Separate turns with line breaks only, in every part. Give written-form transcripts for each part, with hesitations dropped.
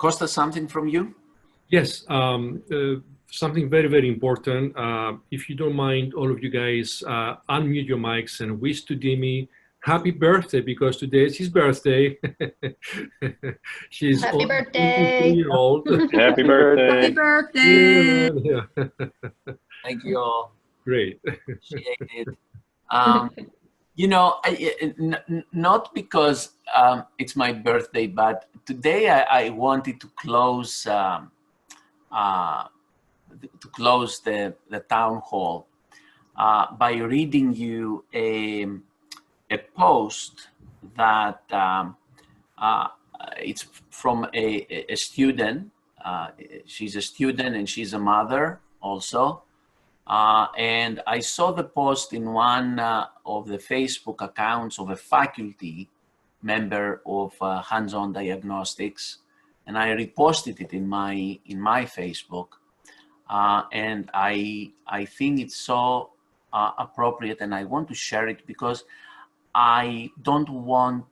Costa, something from you?
Yes, something very, very important. If you don't mind, all of you guys, unmute your mics and wish to Dimi happy birthday, because today is his birthday. She's
Happy
only
birthday.
23 old.
Happy birthday.
Happy birthday.
Yeah.
Thank you all.
Great.
Appreciate it. You know, not because it's my birthday, but today I wanted to close the town hall by reading you a post that it's from a student. She's a student and she's a mother also. And I saw the post in one of the Facebook accounts of a faculty member of hands-on diagnostics, and I reposted it in my Facebook. And I think it's so appropriate, and I want to share it because I don't want,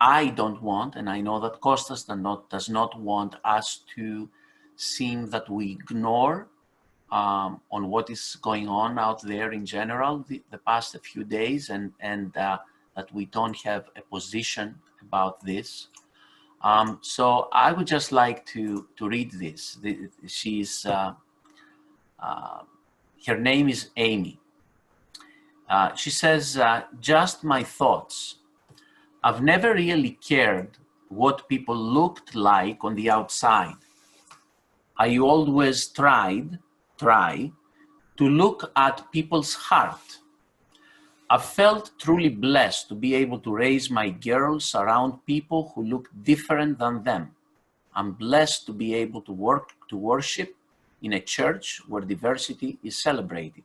and I know that Kostas does not want us to seem that we ignore on what is going on out there in general the past few days, and that we don't have a position about this. So I would just like to read this. She's her name is Amy. She says, just my thoughts. I've never really cared what people looked like on the outside. I always try to look at people's heart. I felt truly blessed to be able to raise my girls around people who look different than them. I'm blessed to be able to worship in a church where diversity is celebrated.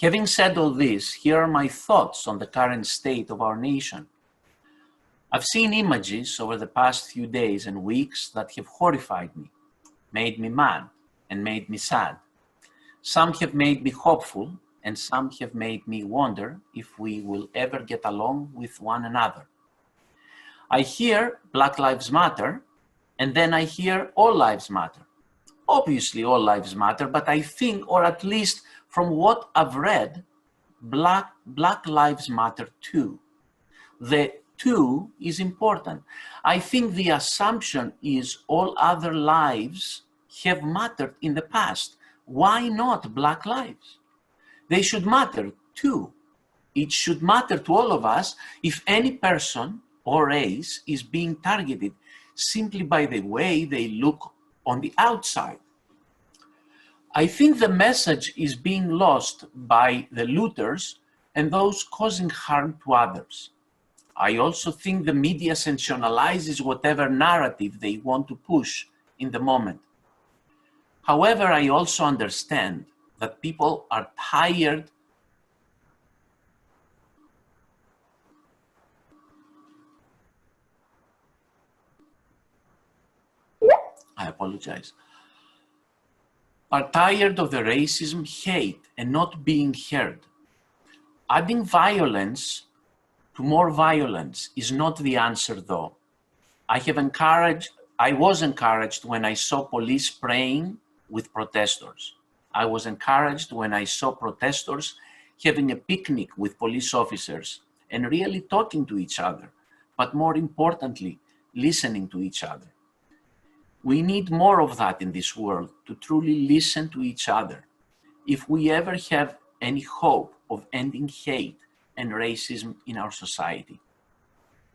Having said all this, here are my thoughts on the current state of our nation. I've seen images over the past few days and weeks that have horrified me, made me mad, and made me sad. Some have made me hopeful, and some have made me wonder if we will ever get along with one another. I hear Black Lives Matter, and then I hear all lives matter. Obviously, all lives matter, but I think, or at least from what I've read, Black Lives Matter too. The two is important. I think the assumption is all other lives have mattered in the past. Why not Black lives? They should matter too. It should matter to all of us if any person or race is being targeted simply by the way they look on the outside. I think the message is being lost by the looters and those causing harm to others. I also think the media sensationalizes whatever narrative they want to push in the moment. However, I also understand that people are tired . I apologize. Are tired of the racism, hate, and not being heard. Adding violence to more violence is not the answer, though. I was encouraged when I saw police praying with protesters. I was encouraged when I saw protesters having a picnic with police officers and really talking to each other, but more importantly, listening to each other. We need more of that in this world, to truly listen to each other. If we ever have any hope of ending hate and racism in our society.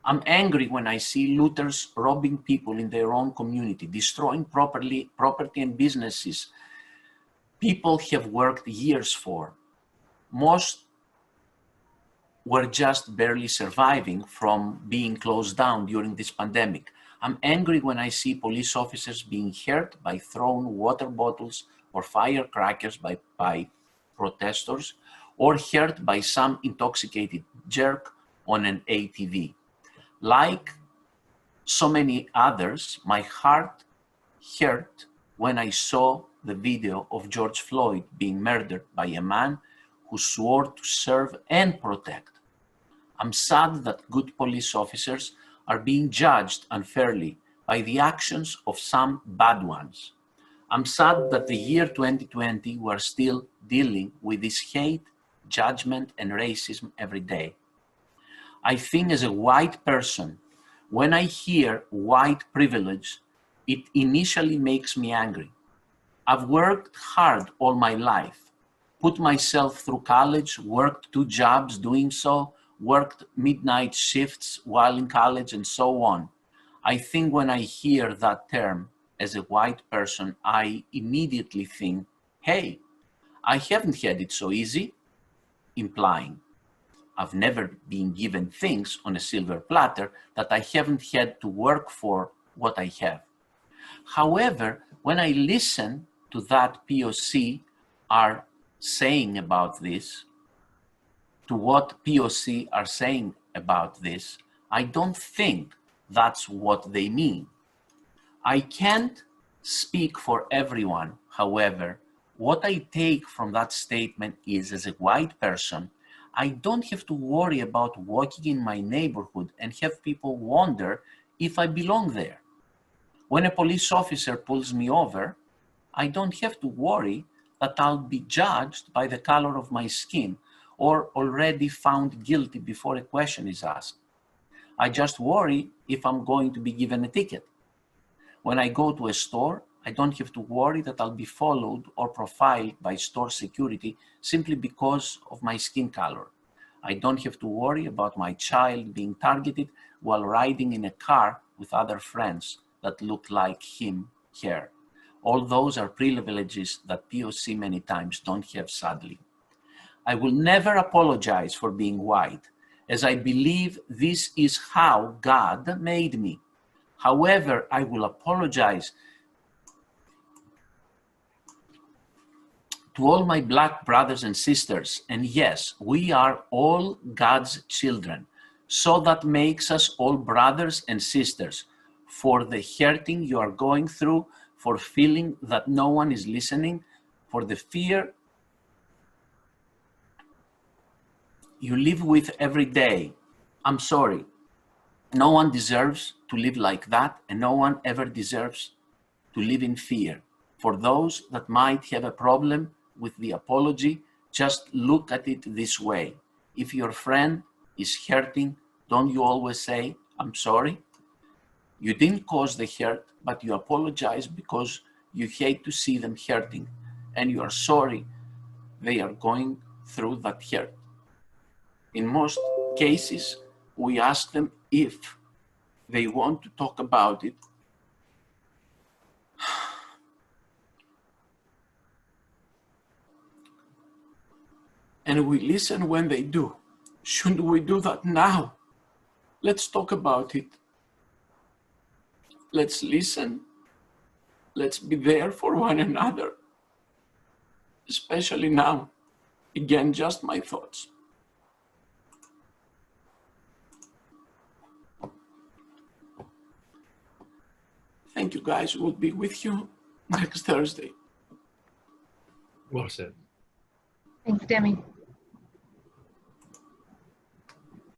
I'm angry when I see looters robbing people in their own community, destroying property and businesses people have worked years for. Most were just barely surviving from being closed down during this pandemic. I'm angry when I see police officers being hurt by thrown water bottles or firecrackers by protesters, or hurt by some intoxicated jerk on an ATV. Like so many others, my heart hurt when I saw the video of George Floyd being murdered by a man who swore to serve and protect. I'm sad that good police officers are being judged unfairly by the actions of some bad ones. I'm sad that the year 2020, we're still dealing with this hate, judgment, and racism every day. I think as a white person, when I hear white privilege, it initially makes me angry. I've worked hard all my life, put myself through college, worked 2 jobs doing so, worked midnight shifts while in college, and so on. I think when I hear that term as a white person, I immediately think, hey, I haven't had it so easy, implying I've never been given things on a silver platter, that I haven't had to work for what I have. However, when I listen to that POC are saying about this, to what POC are saying about this, I don't think that's what they mean. I can't speak for everyone. However, what I take from that statement is, as a white person, I don't have to worry about walking in my neighborhood and have people wonder if I belong there. When a police officer pulls me over, I don't have to worry that I'll be judged by the color of my skin or already found guilty before a question is asked. I just worry if I'm going to be given a ticket. When I go to a store, I don't have to worry that I'll be followed or profiled by store security simply because of my skin color. I don't have to worry about my child being targeted while riding in a car with other friends that look like him, her. All those are privileges that POC many times don't have, sadly. I will never apologize for being white, as I believe this is how God made me. However, I will apologize to all my black brothers and sisters. And yes, we are all God's children. So that makes us all brothers and sisters. For the hurting you are going through, for feeling that no one is listening, for the fear you live with every day. I'm sorry. No one deserves to live like that, and no one ever deserves to live in fear. For those that might have a problem with the apology, just look at it this way. If your friend is hurting, don't you always say, I'm sorry? You didn't cause the hurt, but you apologize because you hate to see them hurting, and you are sorry they are going through that hurt. In most cases, we ask them if they want to talk about it. And we listen when they do. Shouldn't we do that now? Let's talk about it. Let's listen. Let's be there for one another. Especially now. Again, just my thoughts. Thank you, guys. We'll be with you next Thursday.
Well said.
Thanks, Demi.